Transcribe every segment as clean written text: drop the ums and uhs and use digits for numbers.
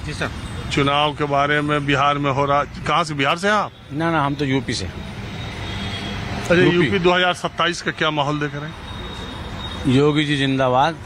जी sir. चुनाव के बारे में बिहार में हो रहा, कहाँ से, बिहार से हैं आप? ना हम तो यूपी से। अच्छा, यूपी 2027 का क्या माहौल देख रहे हैं? योगी जी जिंदाबाद।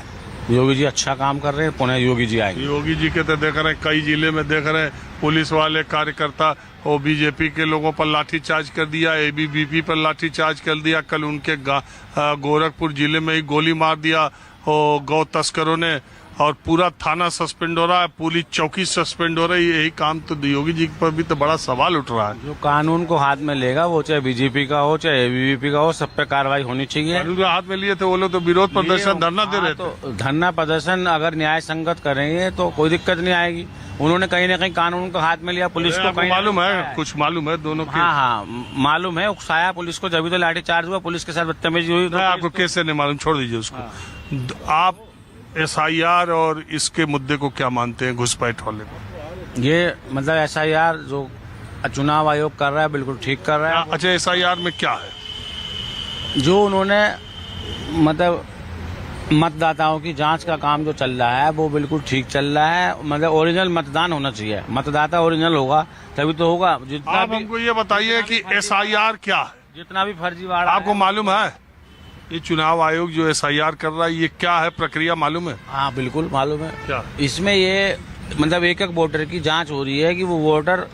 योगी जी अच्छा काम कर रहे हैं, पुनः योगी जी आएंगे। योगी जी के तो देख रहे हैं, कई जिले में देख रहे हैं पुलिस वाले कार्यकर्ता और बीजेपी के लोगों पर लाठीचार्ज कर दिया, एबीवीपी पर लाठीचार्ज कर दिया। कल उनके गोरखपुर जिले में ही गोली मार दिया और गौ तस्करों ने, और पूरा थाना सस्पेंड हो रहा है, पूरी चौकी सस्पेंड हो रही है। यही काम तो योगी जी पर भी तो बड़ा सवाल उठ रहा है। जो कानून को हाथ में लेगा, वो चाहे बीजेपी का हो चाहे एबीवीपी का हो, सब पे कार्रवाई होनी चाहिए। कानून को हाथ में लिए थे वो लोग, तो विरोध प्रदर्शन धरना दे रहे थे। तो धरना प्रदर्शन अगर न्याय संगत करेंगे तो कोई दिक्कत नहीं आएगी। उन्होंने कहीं ना कहीं कानून को हाथ में लिया, पुलिस को कहीं मालूम है, कुछ मालूम है दोनों के। हाँ मालूम है, उकसाया पुलिस को, जब भी तो लाठीचार्ज हुआ, पुलिस के साथ बदतमीजी हुई। आपको कैसे नहीं मालूम, छोड़ दीजिए उसको। आप SIR और इसके मुद्दे को क्या मानते हैं, घुसपैठ वाले को? ये मतलब SIR जो चुनाव आयोग कर रहा है बिल्कुल ठीक कर रहा है। अच्छा, SIR में क्या है? जो उन्होंने मतलब मतदाताओं की जांच का काम जो चल रहा है वो बिल्कुल ठीक चल रहा है। मतलब ओरिजिनल मतदान होना चाहिए, मतदाता ओरिजिनल होगा तभी तो होगा। जितना आप हमको ये बताइए कि SIR क्या है? जितना भी फर्जीवाड़ा आपको मालूम है? ये चुनाव आयोग जो SIR कर रहा है, ये क्या है, प्रक्रिया मालूम है? हाँ बिल्कुल मालूम है। क्या इसमें ये मतलब एक एक वोटर की जांच हो रही है कि वो वोटर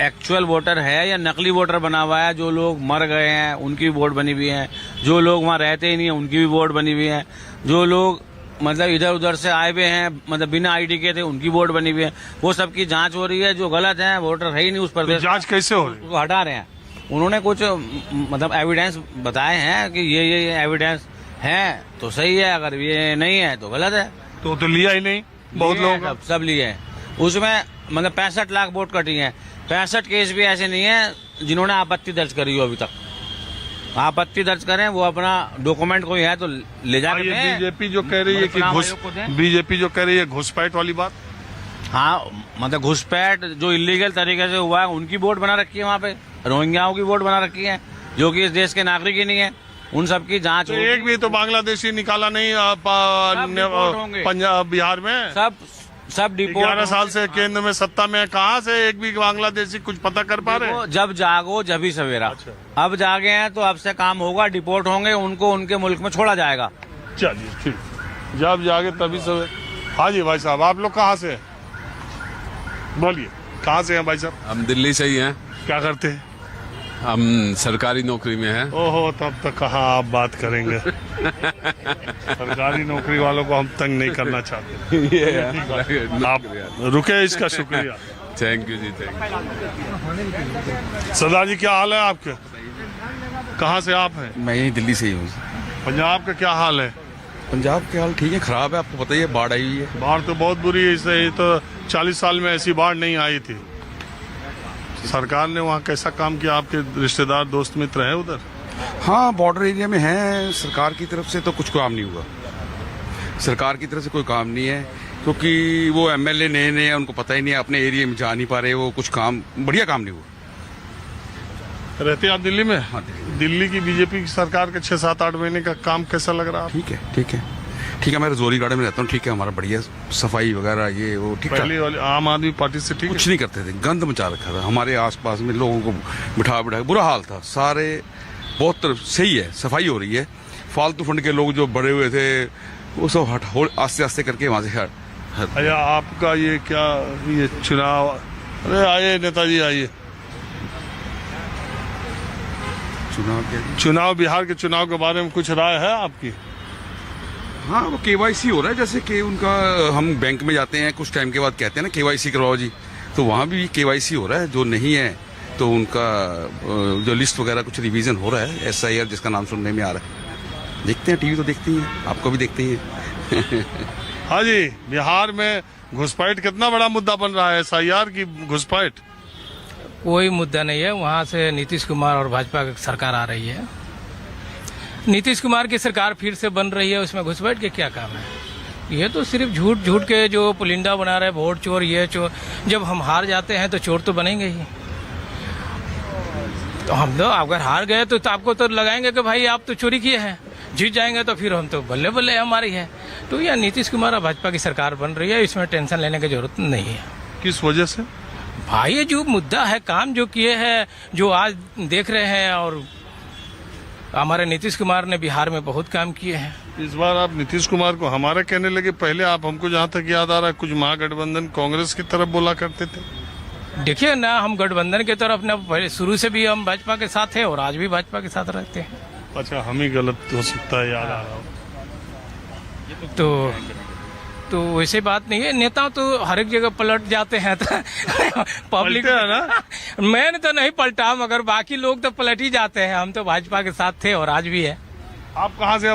एक्चुअल वोटर है या नकली वोटर बना हुआ है। जो लोग मर गए हैं उनकी भी वोट बनी हुई है, जो लोग वहाँ रहते ही नहीं है उनकी भी वोट बनी हुई है, जो लोग मतलब इधर उधर से आए हुए हैं मतलब बिना ID के थे उनकी वोट बनी हुई है। वो सबकी जांच हो रही है। जो गलत है वोटर है ही नहीं उस प्रदेश, तो जांच कैसे हो रही है? उसको हटा रहे हैं। उन्होंने कुछ मतलब एविडेंस बताए हैं कि ये एविडेंस है तो सही है, अगर ये नहीं है तो गलत है। तो लिया ही नहीं बहुत लोग, सब लिए हैं। उसमें मतलब 65 लाख वोट कटी हैं। 65 केस भी ऐसे नहीं है जिन्होंने आपत्ति दर्ज करी हो अभी तक। आपत्ति दर्ज करें, वो अपना डॉक्यूमेंट कोई है तो ले जाके दें। बीजेपी जो कह रही है कि बीजेपी जो कह रही है घुसपैठ वाली बात। हाँ मतलब घुसपैठ जो इलीगल तरीके से हुआ है उनकी वोट बना रखी है, वहाँ पे रोहिंग्याओं की वोट बना रखी है जो कि इस देश के नागरिक ही नहीं है। उन सब की जांच तो एक भी तो बांग्लादेशी निकाला नहीं पंजाब बिहार में। सब डिपोर्ट। 11 साल से केंद्र में सत्ता में, कहाँ से एक भी बांग्लादेशी कुछ पता कर पा रहे हैं? जब जागो जब ही सवेरा। अच्छा। अब जागे हैं तो अब से काम होगा, डिपोर्ट होंगे, उनको उनके मुल्क में छोड़ा जाएगा। चलिए ठीक, जब जागे तभी सवेरा। हाँ जी भाई साहब, आप लोग कहाँ से हैं? बोलिए, कहाँ से हैं भाई साहब? हम दिल्ली से ही हैं। क्या करते हैं? हम सरकारी नौकरी में हैं। ओहो, तब तक कहाँ आप बात करेंगे। सरकारी नौकरी वालों को हम तंग नहीं करना चाहते। आप रुके, इसका शुक्रिया। थैंक यू जी, थैंक यू। सरदार जी क्या हाल है आपके? कहाँ से आप हैं? मैं यही दिल्ली से ही हूँ। पंजाब का क्या हाल है? पंजाब के हाल ठीक है, खराब है, आपको पता ही है, बाढ़ आई हुई है। बाढ़ तो बहुत बुरी है, इससे तो 40 साल में ऐसी बाढ़ नहीं आई थी। सरकार ने वहाँ कैसा काम किया? आपके रिश्तेदार दोस्त मित्र हैं उधर? हाँ, बॉर्डर एरिया में है। सरकार की तरफ से तो कुछ काम नहीं हुआ। सरकार की तरफ से कोई काम नहीं है क्योंकि वो MLA नए नए, उनको पता ही नहीं है, अपने एरिया में जा नहीं पा रहे। वो कुछ काम, बढ़िया काम नहीं हुआ। रहते आप दिल्ली में? हाँ, दिल्ली की बीजेपी की सरकार के 6-7-8 महीने का काम कैसा लग रहा है? ठीक है, ठीक है, ठीक है। मैं रजौरी गार्डन में रहता हूँ, ठीक है, हमारा बढ़िया सफाई वगैरह ये वो ठीक है। पहले वाली आम आदमी पार्टी से ठीक कुछ नहीं करते थे, गंद मचा रखा था। हमारे आसपास में लोगों को बिठा बिठा बुरा हाल था। सारे बहुत तरफ सही है, सफाई हो रही है। फालतू फंड के लोग जो बड़े हुए थे वो सब हट आस्ते आस्ते करके वहाँ से हट। अच्छा, आपका ये क्या ये चुनाव, अरे आइए नेताजी आइए। चुनाव बिहार के चुनाव के बारे में कुछ राय है आपकी? हाँ, वो KYC हो रहा है। जैसे कि उनका, हम बैंक में जाते हैं कुछ टाइम के बाद कहते हैं ना KYC करवाओ जी, तो वहाँ भी KYC हो रहा है। जो नहीं है तो उनका जो लिस्ट वगैरह कुछ रिवीजन हो रहा है। SIR जिसका नाम सुनने में आ रहा है। देखते हैं, टीवी तो देखती हैं, आपको भी देखते हैं। हाँ जी, बिहार में घुसपैठ कितना बड़ा मुद्दा बन रहा है, SIR की घुसपैठ? कोई मुद्दा नहीं है। वहाँ से नीतीश कुमार और भाजपा की सरकार आ रही है। नीतीश कुमार की सरकार फिर से बन रही है, उसमें घुसपैठ के क्या काम है? ये तो सिर्फ झूठ झूठ के जो पुलिंदा बना रहे, वोट चोर, ये चोर। जब हम हार जाते हैं तो चोर तो बनेंगे ही। तो हम तो अगर हार गए तो आपको तो लगाएंगे कि भाई आप तो चोरी किए हैं। जीत जाएंगे तो फिर हम तो बल्ले बल्ले हमारी है। तो यह नीतीश कुमार और भाजपा की सरकार बन रही है, इसमें टेंशन लेने की जरूरत नहीं है। किस वजह से? भाई ये जो मुद्दा है, काम जो किए हैं, जो आज देख रहे हैं, और हमारे नीतीश कुमार ने बिहार में बहुत काम किए हैं। इस बार आप नीतीश कुमार को हमारा कहने लगे, पहले आप हमको जहाँ तक याद आ रहा है कुछ महागठबंधन कांग्रेस की तरफ बोला करते थे। देखिए ना, हम गठबंधन की तरफ ना, पहले शुरू से भी हम भाजपा के साथ हैं और आज भी भाजपा के साथ रहते हैं। अच्छा, हम ही गलत हो सकता है, याद आ रहा हो। तो वैसे बात नहीं है, नेता तो हर एक जगह पलट जाते हैं तो पब्लिक पलटे हैं ना? मैंने तो नहीं पलटा, मगर बाकी लोग तो पलट ही जाते हैं। हम तो भाजपा के साथ थे और आज भी है। आप कहाँ से